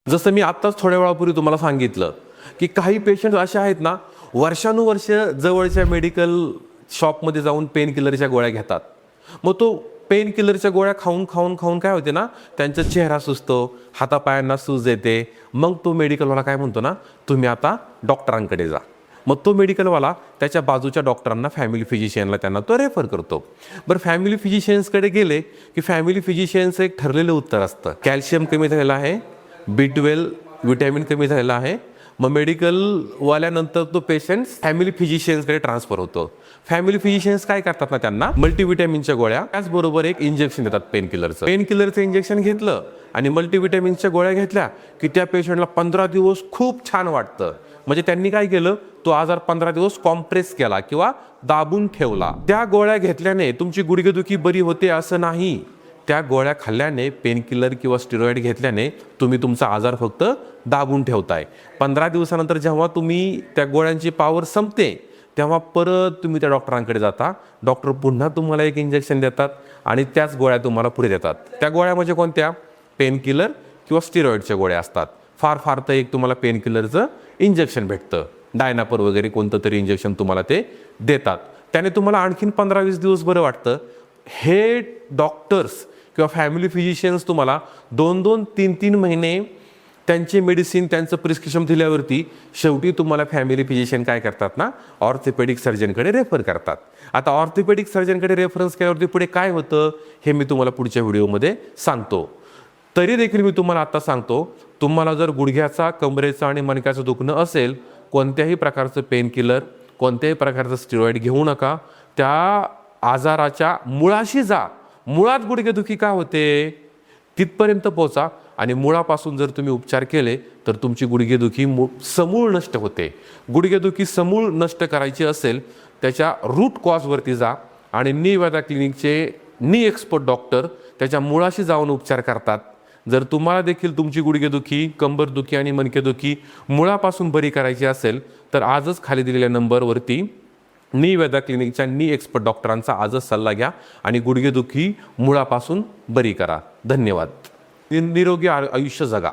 जसं मी आत्ताच थोड्या वेळापूर्वी तुम्हाला सांगितलं की काही पेशंट्स असे आहेत ना, वर्षानुवर्ष जवळच्या मेडिकल शॉपमध्ये जाऊन पेन किलरच्या गोळ्या घेतात. मग तो पेन किलरच्या गोळ्या खाऊन खाऊन खाऊन काय होते ना, त्यांचा चेहरा सुजतो, हातापायांना सूज येते. मग तो मेडिकलवाला काय म्हणतो ना, तुम्ही आता डॉक्टरांकडे जा. मग तो मेडिकलवाला त्याच्या बाजूच्या डॉक्टरांना, फॅमिली फिजिशियनला त्यांना तो रेफर करतो. बरं, फॅमिली फिजिशियन्सकडे गेले की फॅमिली फिजिशियन्सचं एक ठरलेलं उत्तर असतं, कॅल्शियम कमी झालेलं आहे, B12 विटॅमिन कमी झालेलं आहे. मग मेडिकलवाल्यानंतर तो पेशंट फॅमिली फिजिशियन्सकडे ट्रान्सफर होतो. फॅमिली फिजिशियन्स काय करतात ना, त्यांना मल्टीविटॅमिनच्या गोळ्या, त्याचबरोबर एक इंजेक्शन देतात पेन किलरचं. पेन किलरचं इंजेक्शन घेतलं आणि मल्टीविटॅमिनच्या गोळ्या घेतल्या की त्या पेशंटला 15 दिवस खूप छान वाटतं. म्हणजे त्यांनी काय केलं, तो आजार 15 दिवस कॉम्प्रेस केला किंवा दाबून ठेवला. त्या गोळ्या घेतल्याने तुमची गुडघेदुखी बरी होते असं नाही. त्या गोळ्या खाल्ल्याने, पेन किलर किंवा स्टेरॉइड घेतल्याने तुम्ही तुमचा आजार फक्त दाबून ठेवताय. 15 दिवसानंतर जेव्हा तुम्ही त्या गोळ्यांची पॉवर संपते तेव्हा परत तुम्ही त्या डॉक्टरांकडे जाता. डॉक्टर पुन्हा तुम्हाला एक इंजेक्शन देतात आणि त्याच गोळ्या तुम्हाला पुढे देतात. त्या गोळ्या म्हणजे कोणत्या? पेन किलर किंवा स्टेरॉइडच्या गोळ्या असतात. फार फार तर एक तुम्हाला पेन किलरचं इंजेक्शन भेटतं, डायनापर वगैरे कोणतं तरी इंजेक्शन तुम्हाला ते देतात. त्याने तुम्हाला आणखीन 15-20 दिवस बरं वाटतं. हे डॉक्टर्स किंवा फॅमिली फिजिशियन्स तुम्हाला 2-2, 3-3 महिने त्यांचे मेडिसिन, त्यांचं प्रिस्क्रिप्शन दिल्यावरती शेवटी तुम्हाला फॅमिली फिजिशियन काय करतात ना, ऑर्थोपेडिक सर्जनकडे रेफर करतात. आता ऑर्थोपेडिक सर्जनकडे रेफरन्स केल्यावरती पुढे काय होतं हे मी तुम्हाला पुढच्या व्हिडिओमध्ये सांगतो. तरी देखील मी तुम्हाला आता सांगतो, तुम्हाला जर गुडघ्याचा, कमरेचा आणि मणक्याचं दुखणं असेल, कोणत्याही प्रकारचं पेन किलर, कोणत्याही प्रकारचं स्टेरॉइड घेऊ नका. त्या आजाराच्या मुळाशी जा. मुळात गुडघेदुखी का होते तिथपर्यंत पोहोचा आणि मुळापासून जर तुम्ही उपचार केले तर तुमची गुडघेदुखी समूळ नष्ट होते. गुडघेदुखी समूळ नष्ट करायची असेल त्याच्या रूट कॉजवरती जा आणि नी वेदा क्लिनिकचे नी एक्सपर्ट डॉक्टर त्याच्या मुळाशी जाऊन उपचार करतात. जर तुम्हाला देखील तुमची गुडघेदुखी, कंबरदुखी आणि मणकेदुखी मुळापासून बरी करायची असेल तर आजच खाली दिलेल्या नंबरवरती नी वेदा क्लिनिकच्या नी एक्सपर्ट डॉक्टरांचा आजच सल्ला घ्या आणि गुडघेदुखी मुळापासून बरी करा. धन्यवाद. निरोगी आयुष्य जगा.